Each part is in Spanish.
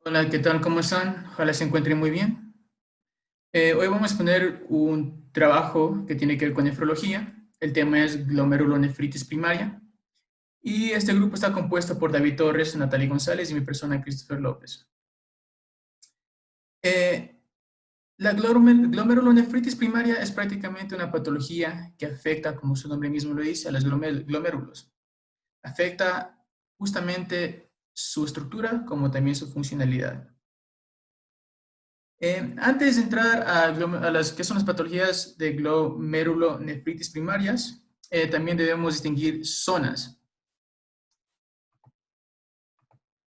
Hola, ¿qué tal? ¿Cómo están? Ojalá se encuentren muy bien. Hoy vamos a poner un trabajo que tiene que ver con nefrología. El tema es glomerulonefritis primaria. Y este grupo está compuesto por David Torres, Natalie González y mi persona, Christopher López. Eh, la glomerulonefritis primaria es prácticamente una patología que afecta, como su nombre mismo lo dice, a los glomérulos. Afecta justamente su estructura como también su funcionalidad. Antes de entrar a las que son las patologías de glomerulonefritis primarias, también debemos distinguir zonas.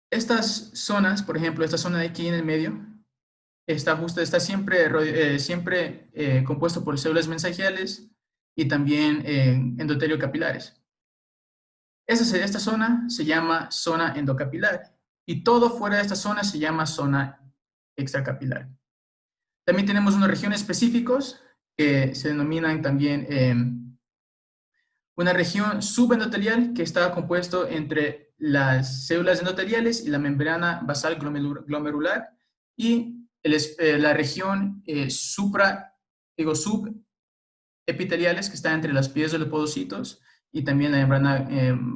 Estas zonas, por ejemplo, esta zona de aquí en el medio, está siempre compuesto por células mensagiales y también endotelio capilares. Esta zona se llama zona endocapilar y todo fuera de esta zona se llama zona extracapilar. También tenemos unos regiones específicos que se denominan también una región subendotelial que está compuesto entre las células endoteliales y la membrana basal glomerular y la región subepiteliales que está entre las piezas de los podocitos y también la membrana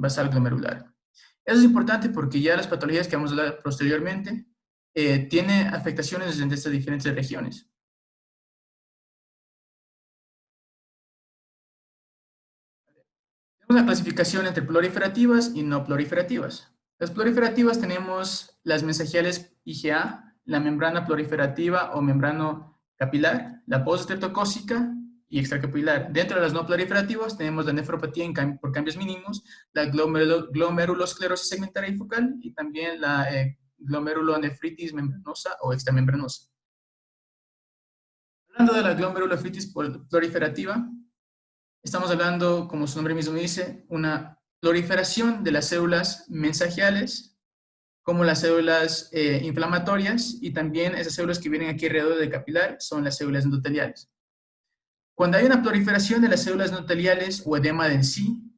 basal glomerular. Eso es importante porque ya las patologías que vamos a hablar posteriormente tienen afectaciones en estas diferentes regiones. Tenemos una clasificación entre proliferativas y no proliferativas. Las proliferativas tenemos las mensagiales IgA, la membrana proliferativa o membrano capilar, la postestreptocócica y extracapilar. Dentro de las no proliferativas tenemos la nefropatía por cambios mínimos, la glomerulosclerosis segmentaria y focal y también la glomerulonefritis membranosa o extramembranosa. Hablando de la glomerulonefritis proliferativa, estamos hablando, como su nombre mismo dice, una proliferación de las células mensagiales, como las células inflamatorias, y también esas células que vienen aquí alrededor del capilar son las células endoteliales. Cuando hay una proliferación de las células endoteliales o edema de en sí,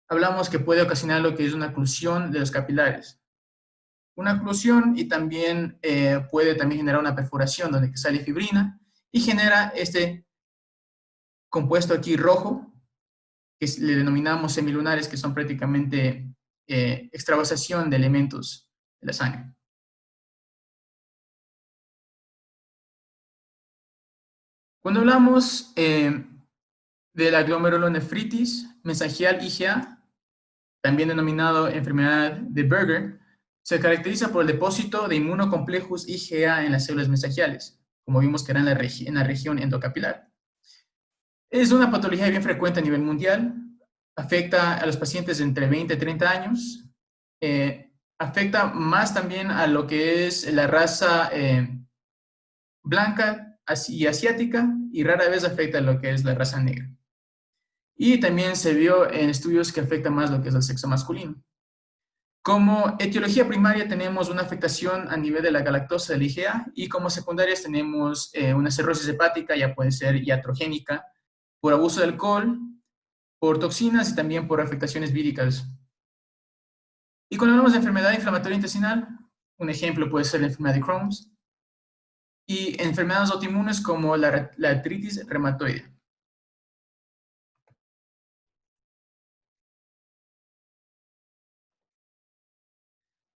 hablamos que puede ocasionar lo que es una oclusión de los capilares. Una oclusión y también puede también generar una perforación donde sale fibrina y genera este compuesto aquí rojo, que le denominamos semilunares, que son prácticamente extravasación de elementos de la sangre. Cuando hablamos de la glomerulonefritis mensagial IgA, también denominado enfermedad de Berger, se caracteriza por el depósito de inmunocomplejos IgA en las células mensagiales, como vimos que era en la región endocapilar. Es una patología bien frecuente a nivel mundial, afecta a los pacientes de entre 20 y 30 años, afecta más también a lo que es la raza blanca y asiática, y rara vez afecta a lo que es la raza negra. Y también se vio en estudios que afecta más lo que es el sexo masculino. Como etiología primaria tenemos una afectación a nivel de la galactosa del IgA y como secundarias tenemos una cirrosis hepática, ya puede ser iatrogénica, por abuso de alcohol, por toxinas y también por afectaciones víricas. Y cuando hablamos de enfermedad inflamatoria intestinal, un ejemplo puede ser la enfermedad de Crohn's y enfermedades autoinmunes como la artritis reumatoide.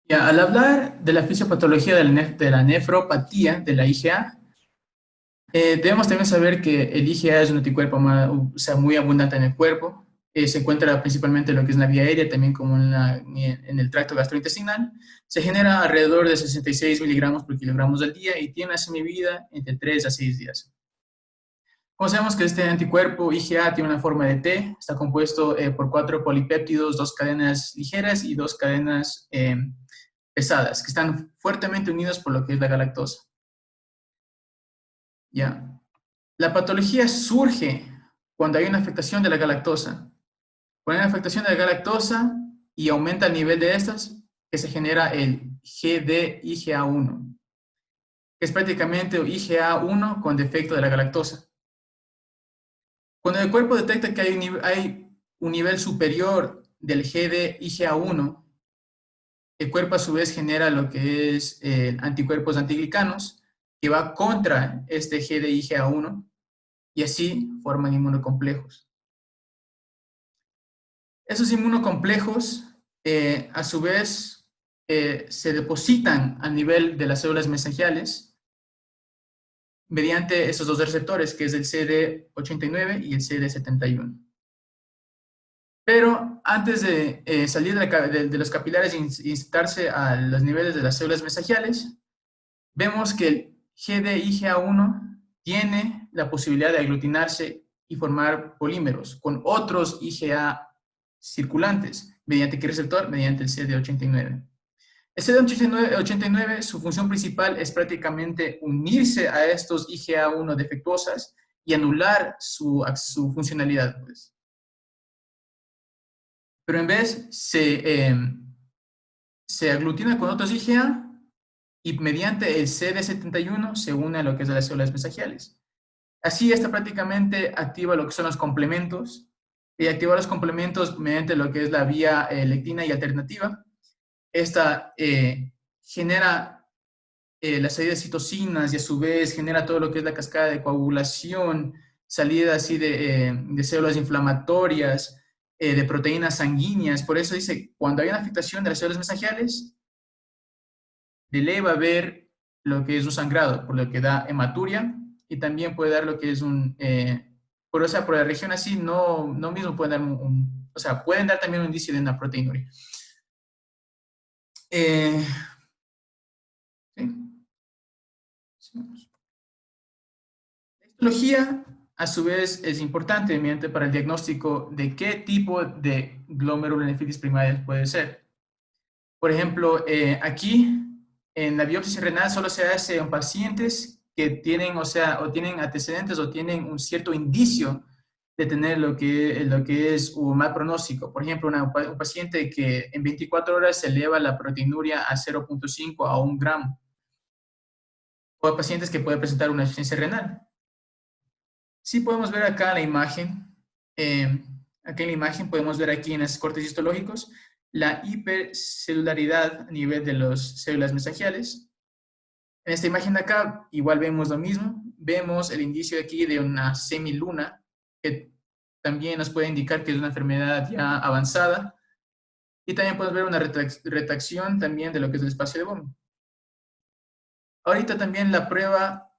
Ya, al hablar de la fisiopatología de la nefropatía de la IgA, debemos también saber que el IgA es un anticuerpo muy abundante en el cuerpo. Se encuentra principalmente en lo que es la vía aérea, también como en el tracto gastrointestinal. Se genera alrededor de 66 miligramos por kilogramos al día y tiene una semivida entre 3 a 6 días. Como sabemos que este anticuerpo IgA tiene una forma de T, está compuesto por 4 polipéptidos, 2 cadenas ligeras y 2 cadenas pesadas, que están fuertemente unidos por lo que es la galactosa. ¿Ya? La patología surge cuando hay una afectación de la galactosa. Cuando hay una afectación de la galactosa y aumenta el nivel de estas, que se genera el GD-IgA1, que es prácticamente IgA1 con defecto de la galactosa. Cuando el cuerpo detecta que hay un nivel superior del GD-IgA1, el cuerpo a su vez genera lo que es anticuerpos antiglicanos, que va contra este GDIGA1, y así forman inmunocomplejos. Esos inmunocomplejos, a su vez, se depositan a nivel de las células mesangiales mediante esos dos receptores, que es el CD89 y el CD71. Pero antes de salir de los capilares e insertarse a los niveles de las células mesangiales, vemos que el GDIGA1 tiene la posibilidad de aglutinarse y formar polímeros con otros IgA circulantes. ¿Mediante qué receptor? Mediante el CD89. El CD89, su función principal es prácticamente unirse a estos IgA1 defectuosas y anular su funcionalidad, pues. Pero en vez se aglutina con otros IgA y mediante el CD71 se une a lo que es de las células mesangiales. Así esta prácticamente activa lo que son los complementos, y activa los complementos mediante lo que es la vía lectina y alternativa. Esta genera la salida de citocinas y a su vez genera todo lo que es la cascada de coagulación, salida así de células inflamatorias, de proteínas sanguíneas. Por eso dice, cuando hay una afectación de las células mesangiales, de ley va a haber lo que es un sangrado, por lo que da hematuria, y también puede dar lo que es o sea, por la región así, no mismo pueden dar o sea, pueden dar también un indicio de una proteinuria. ¿Sí? La histología, a su vez, es importante mediante para el diagnóstico de qué tipo de glomerulonefritis primaria puede ser. Por ejemplo, aquí en la biopsia renal solo se hace en pacientes que tienen, o sea, o tienen antecedentes o tienen un cierto indicio de tener lo que es un mal pronóstico. Por ejemplo, un paciente que en 24 horas se eleva la proteinuria a 0.5 a 1 gramo. O pacientes que pueden presentar una insuficiencia renal. Sí podemos ver acá la imagen. Aquí en la imagen podemos ver aquí en los cortes histológicos la hipercelularidad a nivel de las células mesangiales. En esta imagen de acá igual vemos lo mismo. Vemos el indicio aquí de una semiluna que también nos puede indicar que es una enfermedad ya avanzada. Y también podemos ver una retracción también de lo que es el espacio de Bowman. Ahorita también la prueba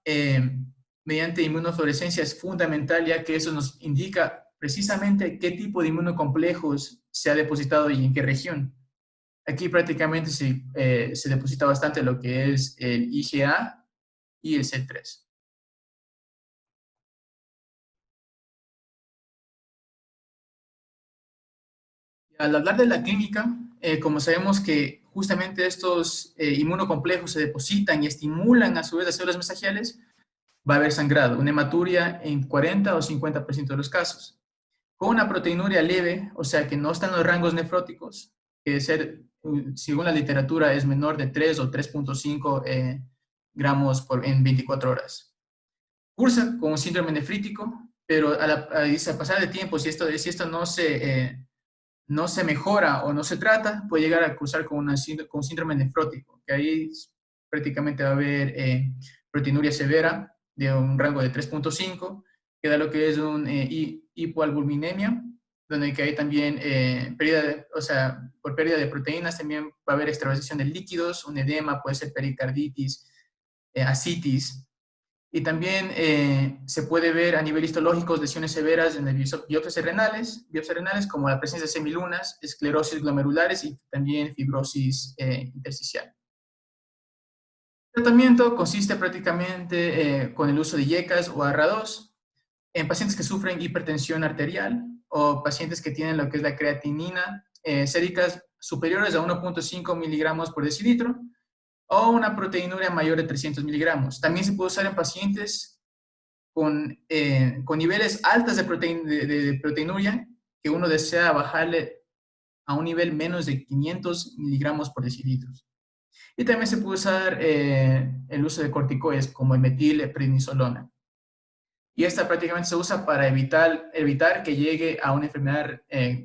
mediante inmunofluorescencia es fundamental, ya que eso nos indica precisamente qué tipo de inmunocomplejos se ha depositado y en qué región. Aquí prácticamente se deposita bastante lo que es el IgA y el C3. Al hablar de la clínica, como sabemos que justamente estos inmunocomplejos se depositan y estimulan a su vez las células mesangiales, va a haber sangrado, una hematuria en 40 o 50% de los casos. Con una proteinuria leve, o sea que no están en los rangos nefróticos, que ser, según la literatura es menor de 3 o 3.5 gramos en 24 horas. Cursa con un síndrome nefrítico, pero a pasar de tiempo, si esto no se mejora o no se trata, puede llegar a cursar con un síndrome nefrótico, que ahí prácticamente va a haber proteinuria severa de un rango de 3.5, que da lo que es un hipoalbuminemia, donde que hay también por pérdida de proteínas también va a haber extravasación de líquidos, un edema, puede ser pericarditis, ascitis. Y también se puede ver a nivel histológico lesiones severas en biopsias renales como la presencia de semilunas, esclerosis glomerulares y también fibrosis intersticial. El tratamiento consiste prácticamente con el uso de IECAS o ARA2 en pacientes que sufren hipertensión arterial o pacientes que tienen lo que es la creatinina séricas superiores a 1.5 miligramos por decilitro o una proteinuria mayor de 300 miligramos. También se puede usar en pacientes con niveles altos de proteinuria que uno desea bajarle a un nivel menos de 500 miligramos por decilitro. Y también se puede usar el uso de corticoides como el metilprednisolona. Y esta prácticamente se usa para evitar que llegue a una enfermedad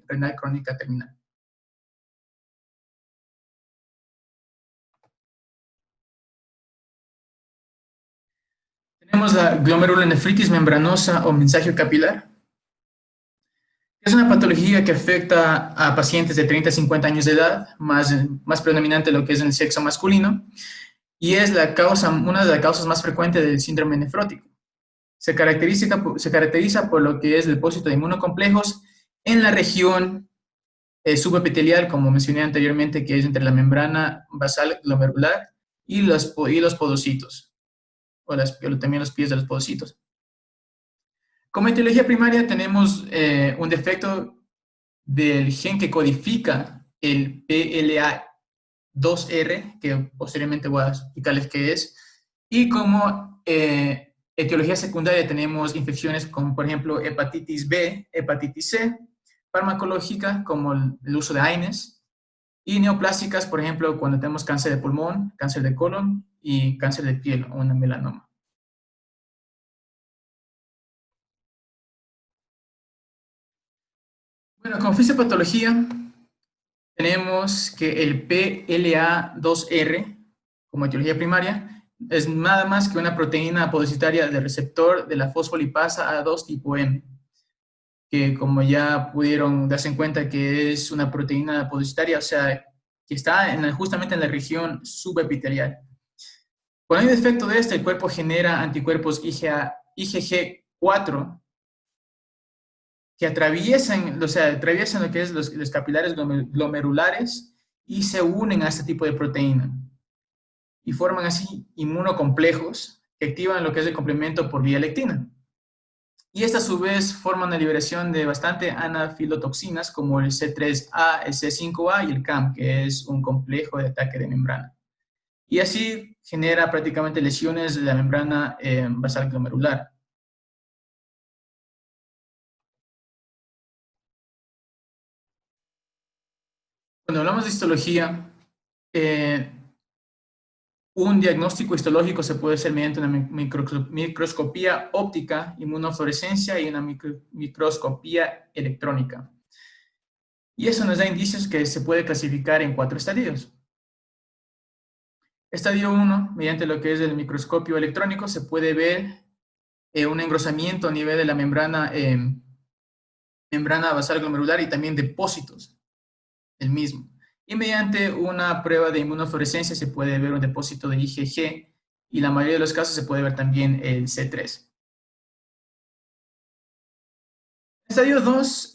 renal crónica terminal. Tenemos la glomerulonefritis membranosa o mensajio capilar. Es una patología que afecta a pacientes de 30 a 50 años de edad, más predominante lo que es en el sexo masculino, y es una de las causas más frecuentes del síndrome nefrótico. Se caracteriza por lo que es el depósito de inmunocomplejos en la región subepitelial, como mencioné anteriormente, que es entre la membrana basal glomerular y los podocitos, o también los pies de los podocitos. Como etiología primaria tenemos un defecto del gen que codifica el PLA2R, que posteriormente voy a explicarles qué es, y como etiología secundaria tenemos infecciones como por ejemplo hepatitis B, hepatitis C, farmacológica como el uso de AINES, y neoplásicas, por ejemplo, cuando tenemos cáncer de pulmón, cáncer de colon y cáncer de piel o una melanoma. Bueno, como fisiopatología, tenemos que el PLA2R, como etiología primaria, es nada más que una proteína podocitaria del receptor de la fosfolipasa A2 tipo M, que como ya pudieron darse en cuenta que es una proteína podocitaria, o sea, que está justamente en la región subepitelial. Cuando hay defecto de este, el cuerpo genera anticuerpos IgG4 que atraviesan lo que es los capilares glomerulares y se unen a este tipo de proteína y forman así inmunocomplejos que activan lo que es el complemento por vía lectina. Y esta a su vez forman la liberación de bastante anafilotoxinas como el C3A, el C5A y el CAM, que es un complejo de ataque de membrana. Y así genera prácticamente lesiones de la membrana basal glomerular. Cuando hablamos de histología, un diagnóstico histológico se puede hacer mediante una microscopía óptica, inmunofluorescencia y una microscopía electrónica. Y eso nos da indicios que se puede clasificar en 4 estadios. Estadio 1, mediante lo que es el microscopio electrónico, se puede ver un engrosamiento a nivel de la membrana basal glomerular y también depósitos del mismo. Y mediante una prueba de inmunofluorescencia se puede ver un depósito de IgG y la mayoría de los casos se puede ver también el C3. Estadio 2,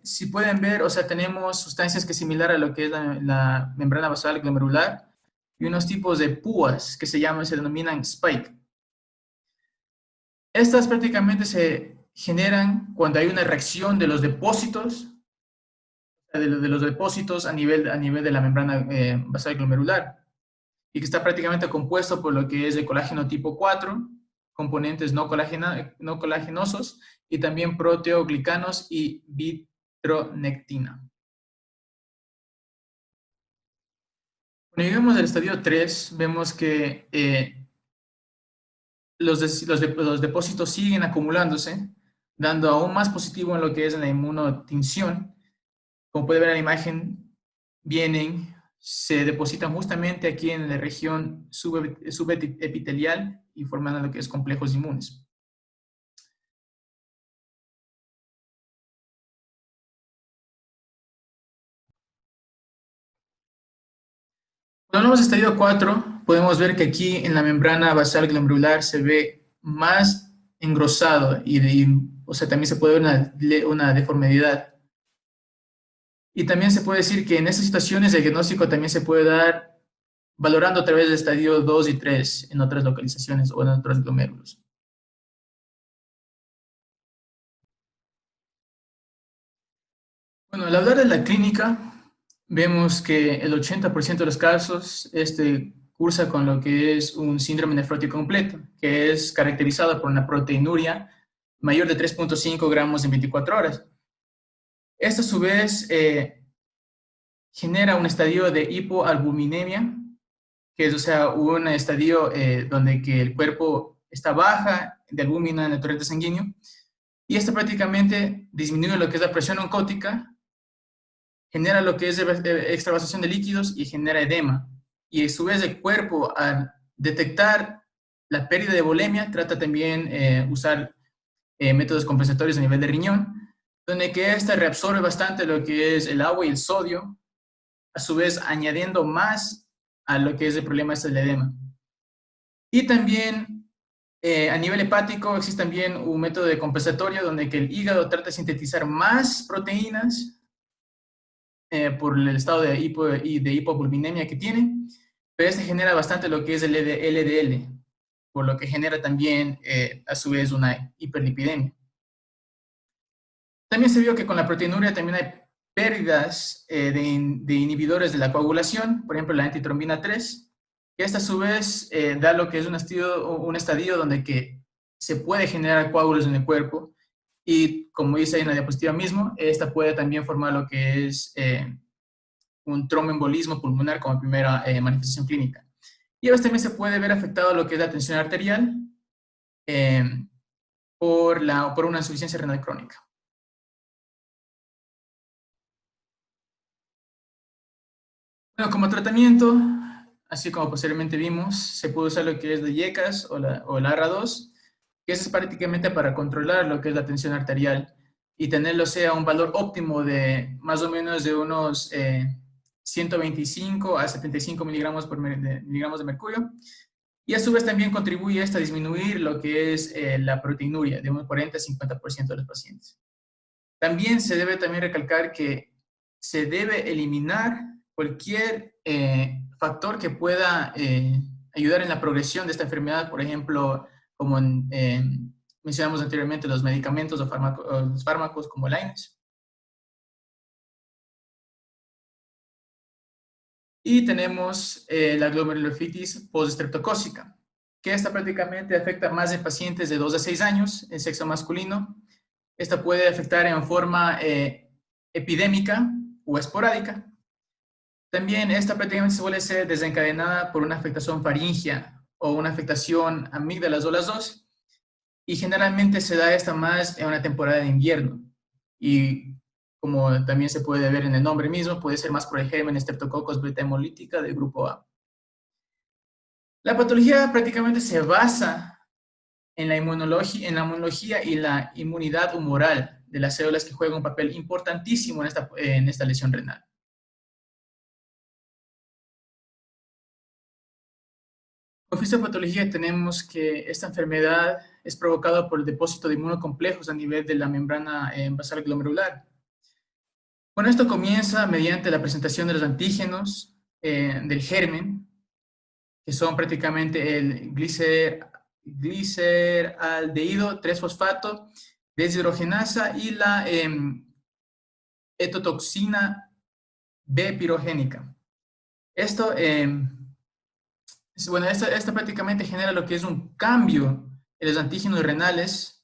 si pueden ver, o sea, tenemos sustancias que es similar a lo que es la membrana basal glomerular y unos tipos de púas que se denominan spike. Estas prácticamente se generan cuando hay una reacción de los depósitos a nivel de la membrana basal glomerular y que está prácticamente compuesto por lo que es de colágeno tipo 4, componentes no colagenosos y también proteoglicanos y vitronectina. Cuando llegamos al estadio 3, vemos que los depósitos siguen acumulándose, dando aún más positivo en lo que es la inmunotinción. Como puede ver en la imagen, se depositan justamente aquí en la región subepitelial y formando lo que es complejos inmunes. Cuando hablamos de estadio 4, podemos ver que aquí en la membrana basal glomerular se ve más engrosado o sea, también se puede ver una deformidad. Y también se puede decir que en estas situaciones el diagnóstico también se puede dar valorando a través del estadio 2 y 3 en otras localizaciones o en otros glomérulos. Bueno, al hablar de la clínica, vemos que el 80% de los casos cursa con lo que es un síndrome nefrótico completo, que es caracterizado por una proteinuria mayor de 3.5 gramos en 24 horas. Esto a su vez genera un estadio de hipoalbuminemia, que es, o sea, un estadio donde que el cuerpo está baja de albúmina en el torrente sanguíneo, y esto prácticamente disminuye lo que es la presión oncótica, genera lo que es extravasación de líquidos y genera edema. Y a su vez el cuerpo, al detectar la pérdida de volemia, trata también usar métodos compensatorios a nivel de riñón, donde que ésta reabsorbe bastante lo que es el agua y el sodio, a su vez añadiendo más a lo que es el problema del edema. Y también a nivel hepático existe también un método de compensatorio donde que el hígado trata de sintetizar más proteínas por el estado de hipogluceminemia que tiene, pero este genera bastante lo que es el LDL, por lo que genera también a su vez una hiperlipidemia. También se vio que con la proteinuria también hay pérdidas de inhibidores de la coagulación, por ejemplo la antitrombina 3, que esta a su vez da lo que es un estadio donde que se puede generar coágulos en el cuerpo y como dice ahí en la diapositiva mismo, esta puede también formar lo que es un tromboembolismo pulmonar como primera manifestación clínica. Y a veces también se puede ver afectado lo que es la tensión arterial por una insuficiencia renal crónica. Bueno, como tratamiento, así como posteriormente vimos, se puede usar lo que es la IECAS o la ARA2, que eso es prácticamente para controlar lo que es la tensión arterial y tenerlo sea un valor óptimo de más o menos de unos 125 a 75 miligramos de mercurio. Y a su vez también contribuye esto a disminuir lo que es la proteinuria de un 40 a 50% de los pacientes. También se debe también recalcar que se debe eliminar cualquier factor que pueda ayudar en la progresión de esta enfermedad, por ejemplo, como mencionamos anteriormente, los medicamentos o los fármacos como el AINES. Y tenemos la glomerulonephritis postestreptocócica, que esta prácticamente afecta más de pacientes de 2 a 6 años en sexo masculino. Esta puede afectar en forma epidémica o esporádica. También esta prácticamente suele ser desencadenada por una afectación faríngea o una afectación amígdalas o las dos, y generalmente se da esta más en una temporada de invierno. Y como también se puede ver en el nombre mismo, puede ser más por el germen Streptococcus beta hemolítica del grupo A. La patología prácticamente se basa en la inmunología y la inmunidad humoral de las células que juegan un papel importantísimo en esta lesión renal. Con fisiopatología tenemos que esta enfermedad es provocada por el depósito de inmunocomplejos a nivel de la membrana basal glomerular. Bueno, esto comienza mediante la presentación de los antígenos del germen, que son prácticamente el gliceraldehído 3-fosfato, deshidrogenasa y la etotoxina B pirogénica. Esto, bueno, esta prácticamente genera lo que es un cambio en los antígenos renales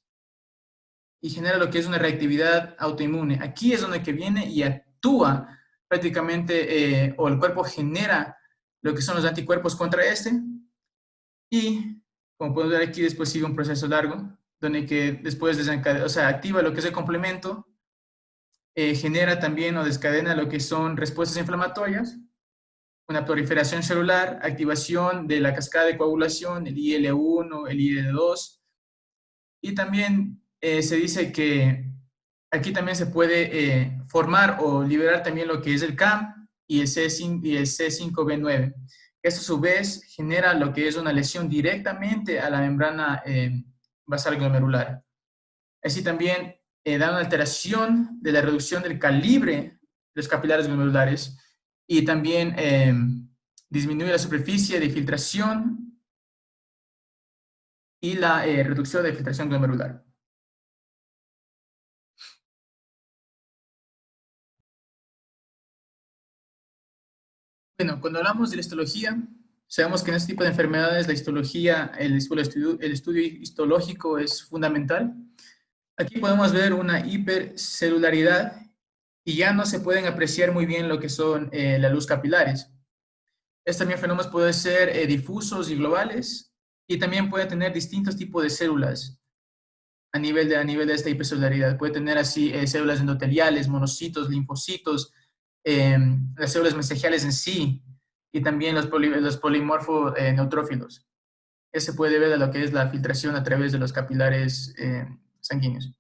y genera lo que es una reactividad autoinmune. Aquí es donde que viene y actúa prácticamente, o el cuerpo genera lo que son los anticuerpos contra este, y como podemos ver aquí, después sigue un proceso largo, donde que después activa lo que es el complemento, genera también o descadena lo que son respuestas inflamatorias, una proliferación celular, activación de la cascada de coagulación, el IL-1, el IL-2, y también se dice que aquí también se puede formar o liberar también lo que es el CAM y el C5b9. Esto a su vez genera lo que es una lesión directamente a la membrana basal glomerular. Así también da una alteración de la reducción del calibre de los capilares glomerulares y también disminuye la superficie de filtración y la reducción de filtración glomerular. Bueno, cuando hablamos de la histología, sabemos que en este tipo de enfermedades la histología, el estudio histológico es fundamental. Aquí podemos ver una hipercelularidad y ya no se pueden apreciar muy bien lo que son la luz capilares. Estos también fenómenos pueden ser difusos y globales y también pueden tener distintos tipos de células a nivel de esta hipercelularidad. Puede tener así células endoteliales, monocitos, linfocitos, las células mesangiales en sí y también los polimorfos neutrófilos. que se puede ver a lo que es la filtración a través de los capilares sanguíneos.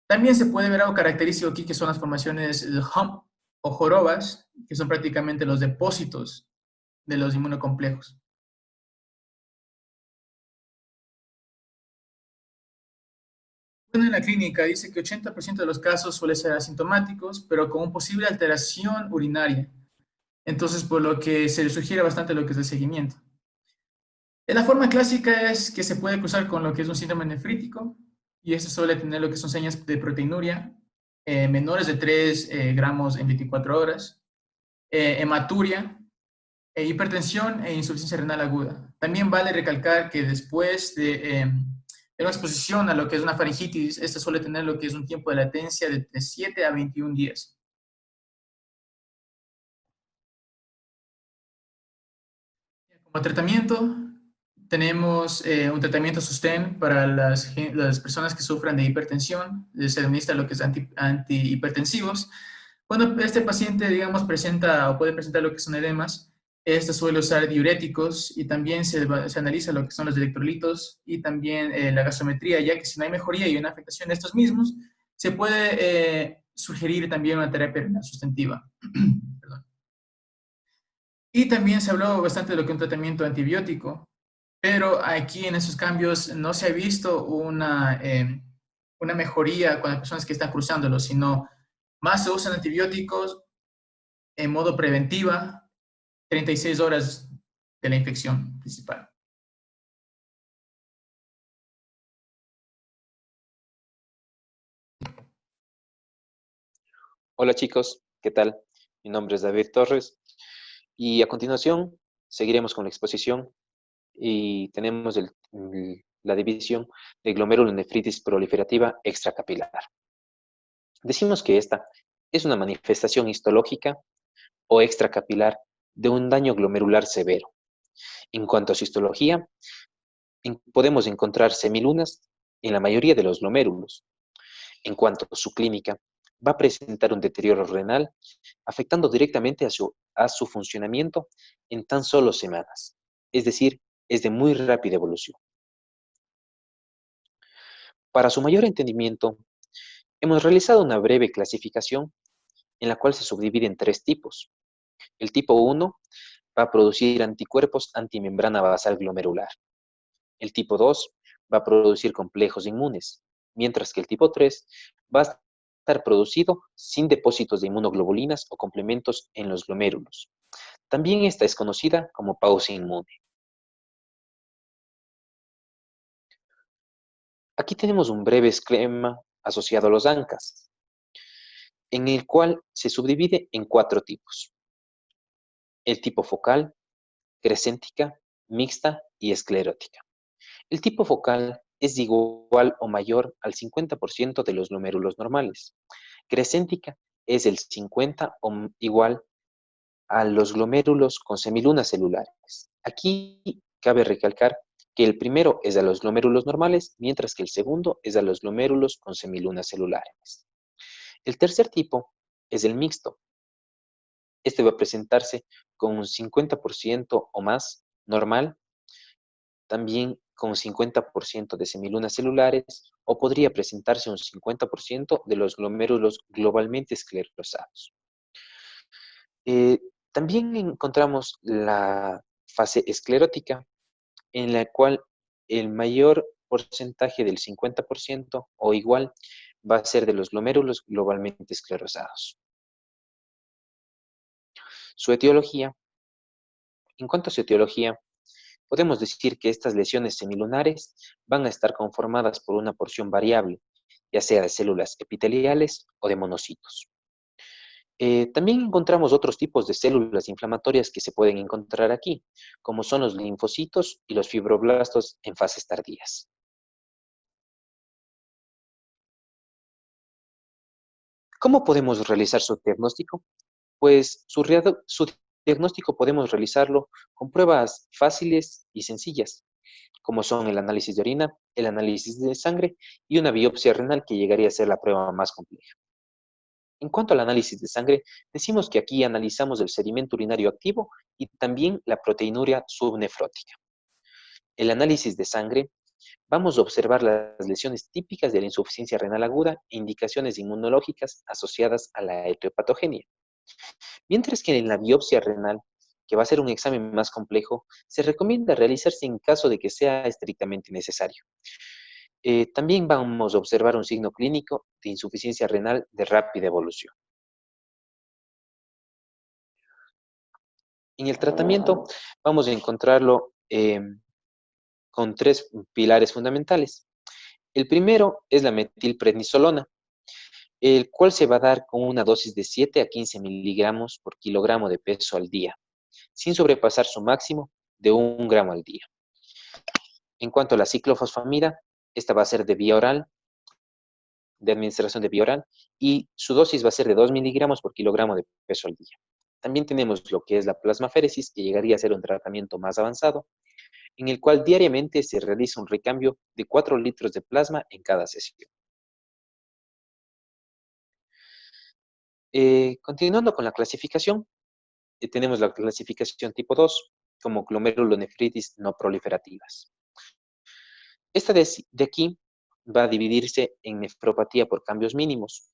También se puede ver algo característico aquí, que son las formaciones hump o jorobas, que son prácticamente los depósitos de los inmunocomplejos. Bueno, en la clínica dice que 80% de los casos suelen ser asintomáticos, pero con posible alteración urinaria. Entonces, por lo que se le sugiere bastante lo que es el seguimiento. La forma clásica es que se puede cruzar con lo que es un síndrome nefrítico, y esto suele tener lo que son señas de proteinuria menores de 3 gramos en 24 horas, hematuria, hipertensión e insuficiencia renal aguda. También vale recalcar que después de una exposición a lo que es una faringitis, esta suele tener lo que es un tiempo de latencia de 7 a 21 días. Como tratamiento, tenemos un tratamiento sostén para las personas que sufran de hipertensión. Se administra lo que es antihipertensivos. Cuando este paciente, digamos, presenta o puede presentar lo que son edemas, este suele usar diuréticos y también se analiza lo que son los electrolitos y también la gasometría, ya que si no hay mejoría y una afectación de estos mismos, se puede sugerir también una terapia renal sustentiva. Y también se habló bastante de lo que es un tratamiento antibiótico, pero aquí en esos cambios no se ha visto una mejoría con las personas que están cruzándolo, sino más se usan antibióticos en modo preventiva 36 horas de la infección principal. Hola chicos, ¿qué tal? Mi nombre es David Torres y a continuación seguiremos con la exposición y tenemos la división de glomerulonefritis proliferativa extracapilar. Decimos que esta es una manifestación histológica o extracapilar de un daño glomerular severo. En cuanto a su histología, podemos encontrar semilunas en la mayoría de los glomérulos. En cuanto a su clínica, va a presentar un deterioro renal, afectando directamente a su funcionamiento en tan solo semanas. Es decir, es de muy rápida evolución. Para su mayor entendimiento, hemos realizado una breve clasificación en la cual se subdivide en 3 tipos. El tipo 1 va a producir anticuerpos antimembrana basal glomerular. El tipo 2 va a producir complejos inmunes, mientras que el tipo 3 va a estar producido sin depósitos de inmunoglobulinas o complementos en los glomérulos. También esta es conocida como pausa inmune. Aquí tenemos un breve esquema asociado a los ANCAS, en el cual se subdivide en 4 tipos. El tipo focal, crescéntica, mixta y esclerótica. El tipo focal es igual o mayor al 50% de los glomérulos normales. Crescéntica es el 50 o igual a los glomérulos con semilunas celulares. Aquí cabe recalcar que el primero es a los glomérulos normales, mientras que el segundo es a los glomérulos con semilunas celulares. El tercer tipo es el mixto. Este va a presentarse con un 50% o más normal, también con 50% de semilunas celulares, o podría presentarse un 50% de los glomérulos globalmente esclerosados. Eh, También encontramos la fase esclerótica, en la cual el mayor porcentaje del 50% o igual va a ser de los glomérulos globalmente esclerosados. Su etiología, en cuanto a su etiología, podemos decir que estas lesiones semilunares van a estar conformadas por una porción variable, ya sea de células epiteliales o de monocitos. También encontramos otros tipos de células inflamatorias que se pueden encontrar aquí, como son los linfocitos y los fibroblastos en fases tardías. ¿Cómo podemos realizar su diagnóstico? Pues su diagnóstico podemos realizarlo con pruebas fáciles y sencillas, como son el análisis de orina, el análisis de sangre y una biopsia renal, que llegaría a ser la prueba más compleja. En cuanto al análisis de sangre, decimos que aquí analizamos el sedimento urinario activo y también la proteinuria subnefrótica. el análisis de sangre, vamos a observar las lesiones típicas de la insuficiencia renal aguda e indicaciones inmunológicas asociadas a la etiopatogenia. Mientras que en la biopsia renal, que va a ser un examen más complejo, se recomienda realizarse en caso de que sea estrictamente necesario. También vamos a observar un signo clínico de insuficiencia renal de rápida evolución. En el tratamiento vamos a encontrarlo con tres pilares fundamentales. El primero es la metilprednisolona, el cual se va a dar con una dosis de 7 a 15 miligramos por kilogramo de peso al día, sin sobrepasar su máximo de 1 gramo al día. En cuanto a la ciclofosfamida, esta va a ser de vía oral, de administración de vía oral, y su dosis va a ser de 2 miligramos por kilogramo de peso al día. También tenemos lo que es la plasmaféresis, que llegaría a ser un tratamiento más avanzado, en el cual diariamente se realiza un recambio de 4 litros de plasma en cada sesión. Continuando con la clasificación, tenemos la clasificación tipo 2, como glomerulonefritis no proliferativas. Esta de aquí va a dividirse en nefropatía por cambios mínimos,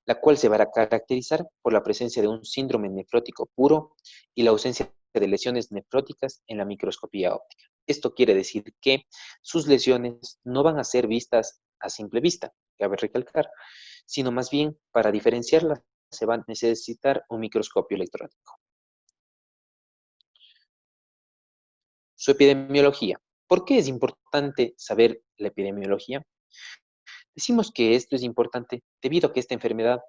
la cual se va a caracterizar por la presencia de un síndrome nefrótico puro y la ausencia de lesiones nefróticas en la microscopía óptica. Esto quiere decir que sus lesiones no van a ser vistas a simple vista, cabe recalcar, sino más bien para diferenciarlas se va a necesitar un microscopio electrónico. Su epidemiología. ¿Por qué es importante saber la epidemiología? Decimos que esto es importante debido a que esta enfermedad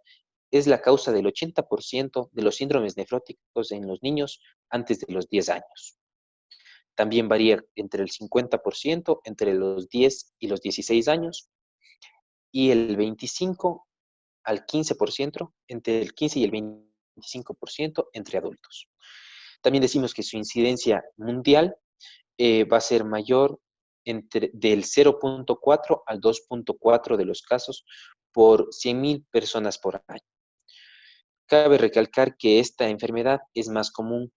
es la causa del 80% de los síndromes nefróticos en los niños antes de los 10 años. También varía entre el 50% entre los 10 y los 16 años y el 25 al 15% entre el 15 y el 25% entre adultos. También decimos que su incidencia mundial va a ser mayor del 0.4 al 2.4 de los casos por 100.000 personas por año. Cabe recalcar que esta enfermedad es más común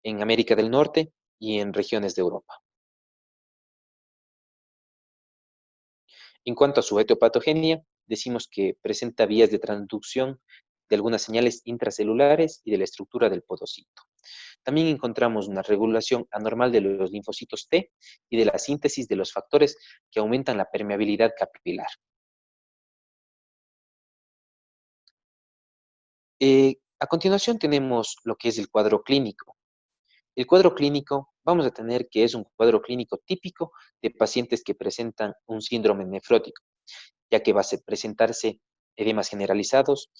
en América del Norte y en regiones de Europa. En cuanto a su etiopatogenia, decimos que presenta vías de transducción de algunas señales intracelulares y de la estructura del podocito. También encontramos una regulación anormal de los linfocitos T y de la síntesis de los factores que aumentan la permeabilidad capilar. A continuación tenemos lo que es el cuadro clínico. El cuadro clínico, vamos a tener que es un cuadro clínico típico de pacientes que presentan un síndrome nefrótico, ya que va a presentarse edemas generalizados,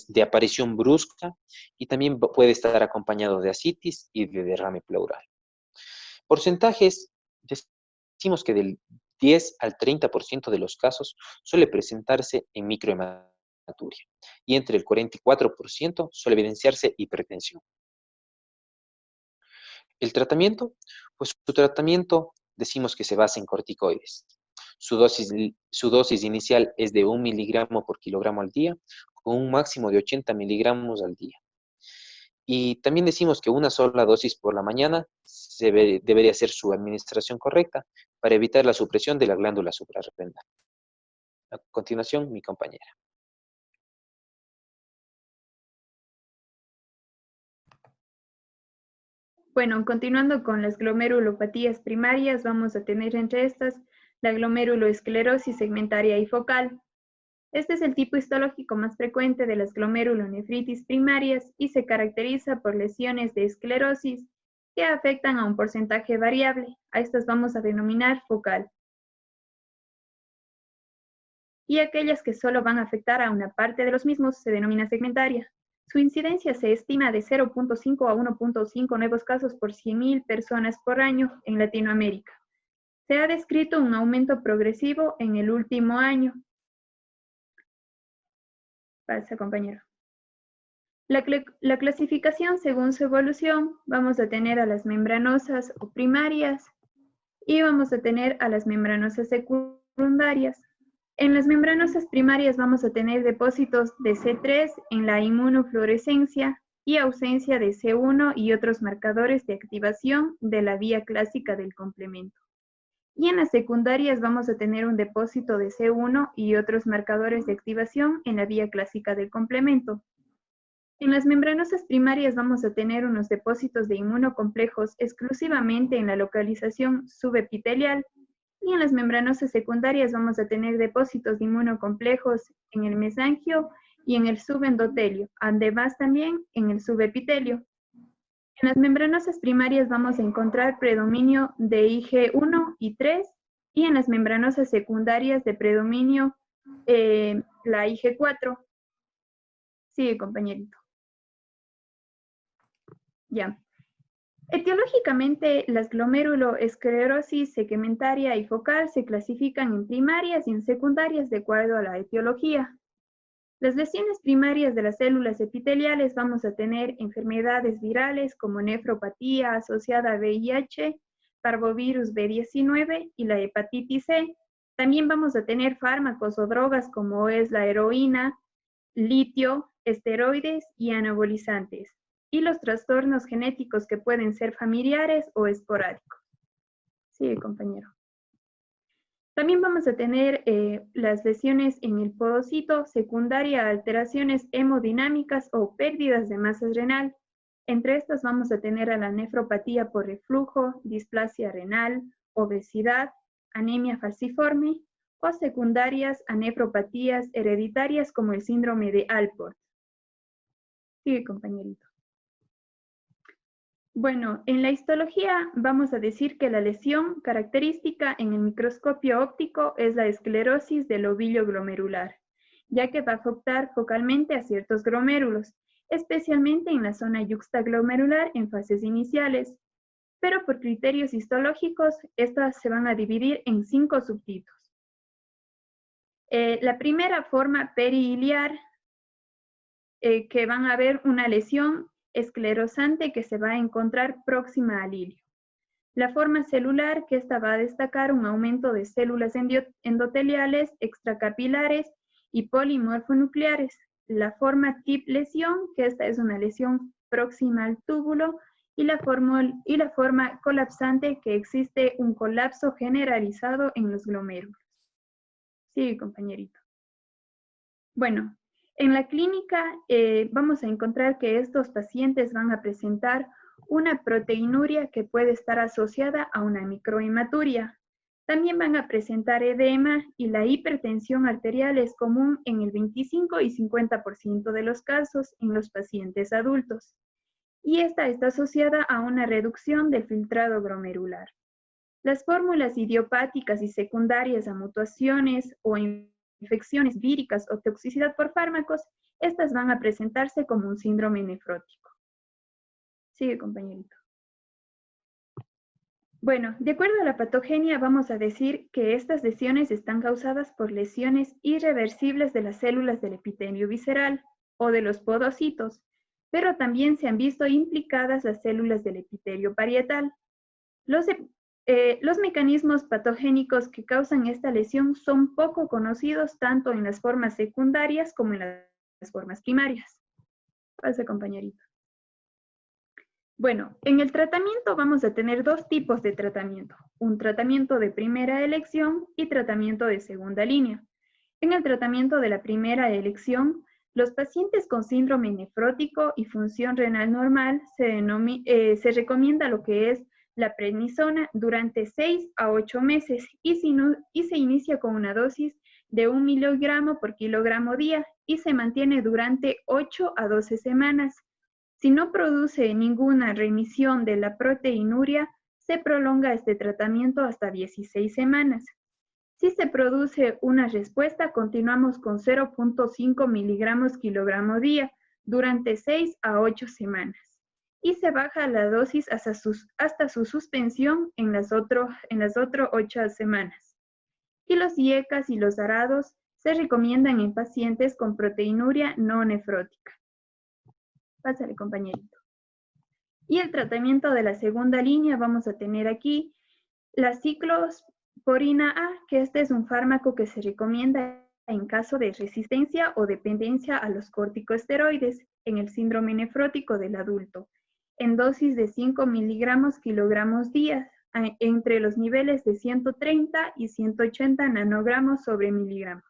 de aparición brusca y también puede estar acompañado de ascitis y de derrame pleural. Porcentajes, decimos que del 10 al 30% de los casos suele presentarse en microhematuria y entre el 44% suele evidenciarse hipertensión. El tratamiento, pues su tratamiento decimos que se basa en corticoides. Su dosis inicial es de 1 miligramo por kilogramo al día, con un máximo de 80 miligramos al día. Y también decimos que una sola dosis por la mañana debería ser su administración correcta para evitar la supresión de la glándula suprarrenal. A continuación, mi compañera. Bueno, continuando con las glomerulopatías primarias, vamos a tener entre estas la glomeruloesclerosis segmentaria y focal. Este es el tipo histológico más frecuente de las glomerulonefritis primarias y se caracteriza por lesiones de esclerosis que afectan a un porcentaje variable. A estas vamos a denominar focal. Y aquellas que solo van a afectar a una parte de los mismos se denomina segmentaria. Su incidencia se estima de 0.5 a 1.5 nuevos casos por 100.000 personas por año en Latinoamérica. Se ha descrito un aumento progresivo en el último año. Pasa, compañero. La clasificación según su evolución, vamos a tener a las membranosas o primarias y vamos a tener a las membranosas secundarias. En las membranosas primarias vamos a tener depósitos de C3 en la inmunofluorescencia y ausencia de C1 y otros marcadores de activación de la vía clásica del complemento. Y en las secundarias vamos a tener un depósito de C1 y otros marcadores de activación en la vía clásica del complemento. En las membranosas primarias vamos a tener unos depósitos de inmunocomplejos exclusivamente en la localización subepitelial, y en las membranosas secundarias vamos a tener depósitos de inmunocomplejos en el mesangio y en el subendotelio, además también en el subepitelio. En las membranosas primarias vamos a encontrar predominio de IG1 y 3, y en las membranosas secundarias de predominio la IG4. Sigue, compañerito. Ya. Etiológicamente, las glomeruloesclerosis segmentaria y focal se clasifican en primarias y en secundarias de acuerdo a la etiología. Las lesiones primarias de las células epiteliales vamos a tener enfermedades virales como nefropatía asociada a VIH, parvovirus B19 y la hepatitis C. También vamos a tener fármacos o drogas como es la heroína, litio, esteroides y anabolizantes, y los trastornos genéticos que pueden ser familiares o esporádicos. Sigue, compañero. También vamos a tener las lesiones en el podocito, secundaria a alteraciones hemodinámicas o pérdidas de masa renal. Entre estas vamos a tener a la nefropatía por reflujo, displasia renal, obesidad, anemia falciforme, o secundarias a nefropatías hereditarias como el síndrome de Alport. Sigue, compañerito. Bueno, en la histología vamos a decir que la lesión característica en el microscopio óptico es la esclerosis del ovillo glomerular, ya que va a afectar focalmente a ciertos glomérulos, especialmente en la zona yuxtaglomerular en fases iniciales, pero por criterios histológicos, estas se van a dividir en 5 subtipos. La primera forma perihiliar, que van a ver una lesión esclerosante que se va a encontrar próxima al hilio. La forma celular, que esta va a destacar un aumento de células endoteliales, extracapilares y polimorfonucleares. La forma tip lesión, que esta es una lesión próxima al túbulo, y la forma colapsante, que existe un colapso generalizado en los glomérulos. Sí, compañerito. Bueno, en la clínica vamos a encontrar que estos pacientes van a presentar una proteinuria que puede estar asociada a una microhematuria. También van a presentar edema, y la hipertensión arterial es común en el 25 y 50% de los casos en los pacientes adultos. Y esta está asociada a una reducción del filtrado glomerular. Las fórmulas idiopáticas y secundarias a mutaciones o infecciones víricas o toxicidad por fármacos, estas van a presentarse como un síndrome nefrótico. Sigue, compañerito. Bueno, de acuerdo a la patogenia, vamos a decir que estas lesiones están causadas por lesiones irreversibles de las células del epitelio visceral o de los podocitos, pero también se han visto implicadas las células del epitelio parietal. Los mecanismos patogénicos que causan esta lesión son poco conocidos tanto en las formas secundarias como en las formas primarias. Pasa, compañerito. Bueno, en el tratamiento vamos a tener 2 tipos de tratamiento: un tratamiento de primera elección y tratamiento de segunda línea. En el tratamiento de la primera elección, los pacientes con síndrome nefrótico y función renal normal se recomienda lo que es la prednisona durante 6 a 8 meses y se inicia con una dosis de 1 miligramo por kilogramo día y se mantiene durante 8 a 12 semanas. Si no produce ninguna remisión de la proteinuria, se prolonga este tratamiento hasta 16 semanas. Si se produce una respuesta, continuamos con 0.5 miligramos kilogramo día durante 6 a 8 semanas. Y se baja la dosis hasta su suspensión en las otras 8 semanas. Y los IECAS y los arados se recomiendan en pacientes con proteinuria no nefrótica. Pásale, compañerito. Y el tratamiento de la segunda línea vamos a tener aquí la ciclosporina A, que este es un fármaco que se recomienda en caso de resistencia o dependencia a los corticosteroides en el síndrome nefrótico del adulto, en dosis de 5 miligramos kilogramos día entre los niveles de 130 y 180 nanogramos sobre miligramos.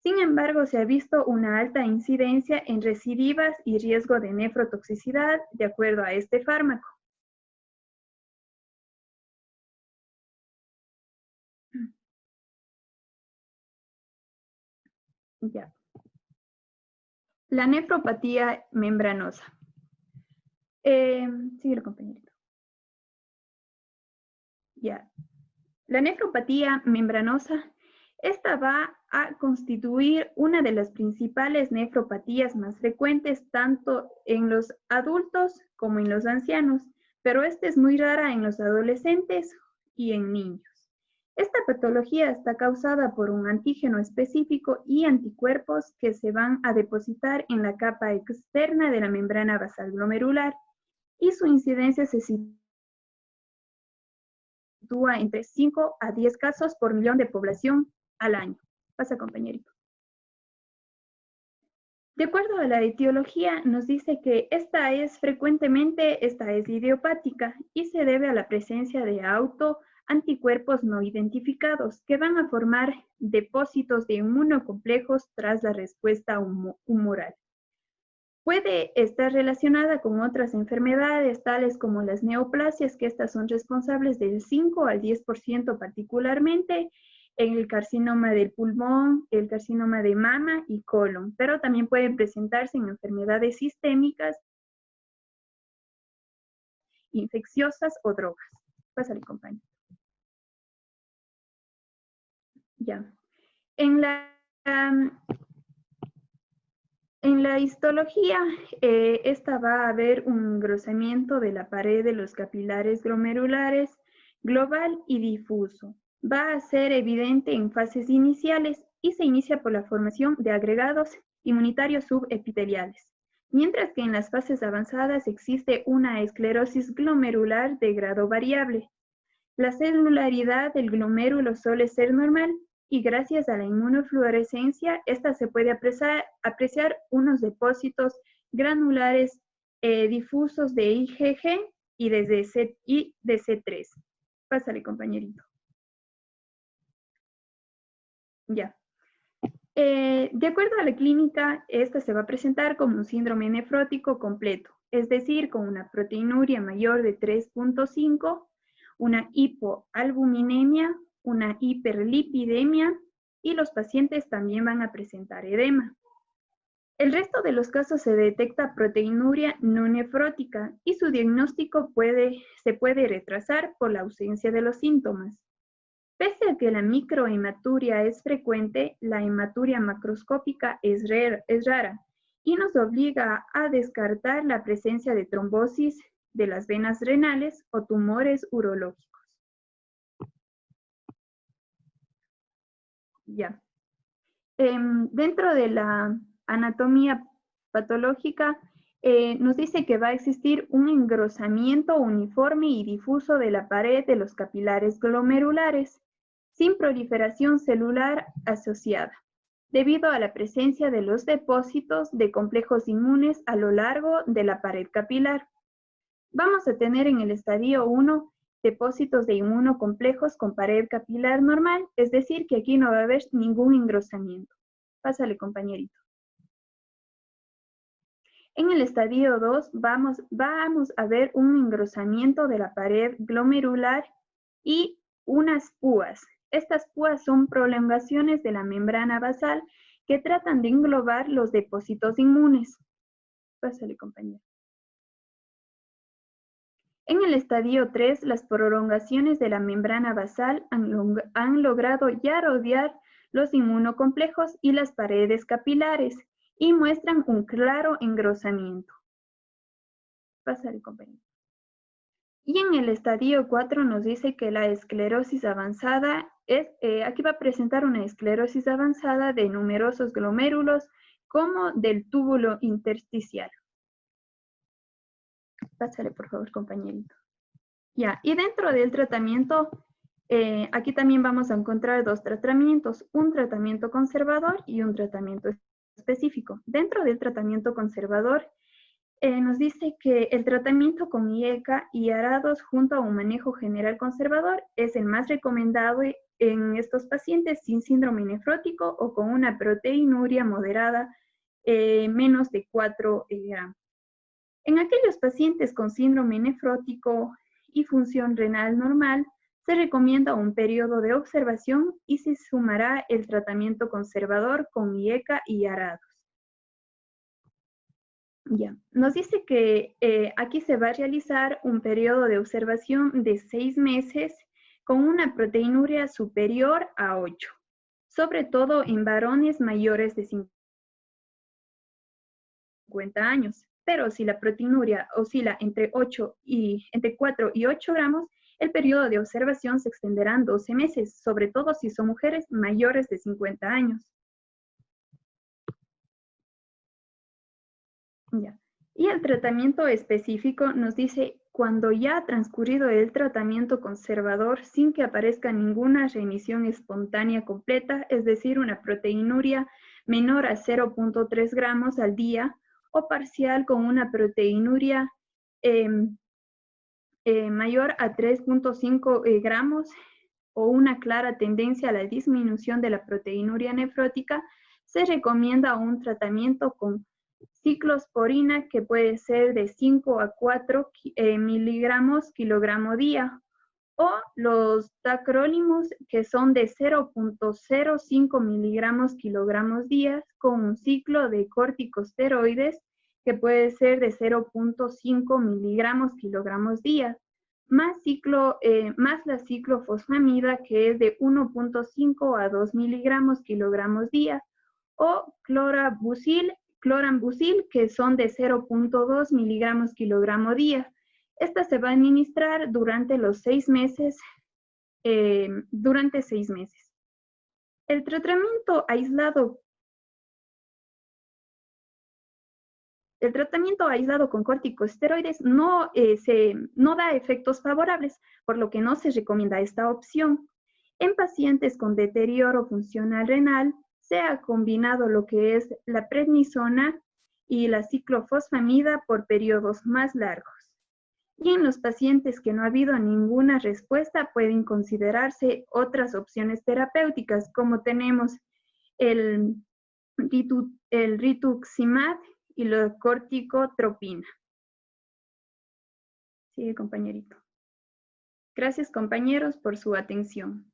Sin embargo, se ha visto una alta incidencia en recidivas y riesgo de nefrotoxicidad de acuerdo a este fármaco. Ya. La nefropatía membranosa. Sigue, compañerito. Ya. La nefropatía membranosa, esta va a constituir una de las principales nefropatías más frecuentes tanto en los adultos como en los ancianos, pero esta es muy rara en los adolescentes y en niños. Esta patología está causada por un antígeno específico y anticuerpos que se van a depositar en la capa externa de la membrana basal glomerular y su incidencia se sitúa entre 5 a 10 casos por millón de población al año. Pasa, compañerito. De acuerdo a la etiología, nos dice que esta es idiopática y se debe a la presencia de anticuerpos no identificados que van a formar depósitos de inmunocomplejos tras la respuesta humoral. Puede estar relacionada con otras enfermedades, tales como las neoplasias, que estas son responsables del 5 al 10% particularmente, en el carcinoma del pulmón, el carcinoma de mama y colon, pero también pueden presentarse en enfermedades sistémicas, infecciosas o drogas. Pásale, compañero. Ya. En la histología, esta va a haber un engrosamiento de la pared de los capilares glomerulares global y difuso. Va a ser evidente en fases iniciales y se inicia por la formación de agregados inmunitarios subepiteliales, mientras que en las fases avanzadas existe una esclerosis glomerular de grado variable. La celularidad del glomérulo suele ser normal y gracias a la inmunofluorescencia, esta se puede apreciar unos depósitos granulares difusos de IgG y de C3. Pásale, compañerito. Ya. De acuerdo a la clínica, esta se va a presentar como un síndrome nefrótico completo, es decir, con una proteinuria mayor de 3.5, una hipoalbuminemia, una hiperlipidemia y los pacientes también van a presentar edema. El resto de los casos se detecta proteinuria no nefrótica y su diagnóstico se puede retrasar por la ausencia de los síntomas. Pese a que la microhematuria es frecuente, la hematuria macroscópica es rara y nos obliga a descartar la presencia de trombosis de las venas renales o tumores urológicos. Ya. Dentro de la anatomía patológica, nos dice que va a existir un engrosamiento uniforme y difuso de la pared de los capilares glomerulares, sin proliferación celular asociada, debido a la presencia de los depósitos de complejos inmunes a lo largo de la pared capilar. Vamos a tener en el estadio 1 depósitos de inmunocomplejos con pared capilar normal, es decir, que aquí no va a haber ningún engrosamiento. Pásale, compañerito. En el estadio 2 vamos a ver un engrosamiento de la pared glomerular y unas púas. Estas púas son prolongaciones de la membrana basal que tratan de englobar los depósitos inmunes. Pásale, compañero. En el estadio 3, las prolongaciones de la membrana basal han logrado ya rodear los inmunocomplejos y las paredes capilares y muestran un claro engrosamiento. Pásale, compañero. Y en el estadio 4 nos dice que la esclerosis avanzada aquí va a presentar una esclerosis avanzada de numerosos glomérulos como del túbulo intersticial. Pásale, por favor, compañerito. Ya, y dentro del tratamiento, aquí también vamos a encontrar dos tratamientos, un tratamiento conservador y un tratamiento específico. Dentro del tratamiento conservador, nos dice que el tratamiento con IECA y arados junto a un manejo general conservador es el más recomendado en estos pacientes sin síndrome nefrótico o con una proteinuria moderada menos de 4 gramos. En aquellos pacientes con síndrome nefrótico y función renal normal, se recomienda un periodo de observación y se sumará el tratamiento conservador con IECA y arados. Ya, nos dice que aquí se va a realizar un periodo de observación de 6 meses con una proteinuria superior a 8, sobre todo en varones mayores de 50 años. Pero si la proteinuria oscila entre 4 y 8 gramos, el periodo de observación se extenderá en 12 meses, sobre todo si son mujeres mayores de 50 años. Ya. Y el tratamiento específico nos dice cuando ya ha transcurrido el tratamiento conservador sin que aparezca ninguna remisión espontánea completa, es decir, una proteinuria menor a 0.3 gramos al día o parcial con una proteinuria mayor a 3.5 gramos o una clara tendencia a la disminución de la proteinuria nefrótica, se recomienda un tratamiento con ciclosporina que puede ser de 5 a 4 miligramos kilogramo día o los tacrolimus que son de 0.05 miligramos kilogramos día con un ciclo de corticosteroides que puede ser de 0.5 miligramos kilogramos día, más la ciclofosfamida que es de 1.5 a 2 miligramos kilogramos día o clorambucil que son de 0.2 miligramos kilogramo día. Esta se va a administrar durante los 6 meses. El tratamiento aislado con corticosteroides no da efectos favorables, por lo que no se recomienda esta opción. En pacientes con deterioro funcional renal, se ha combinado lo que es la prednisona y la ciclofosfamida por periodos más largos. Y en los pacientes que no ha habido ninguna respuesta, pueden considerarse otras opciones terapéuticas, como tenemos el rituximab y la corticotropina. Sigue, compañerito. Gracias, compañeros, por su atención.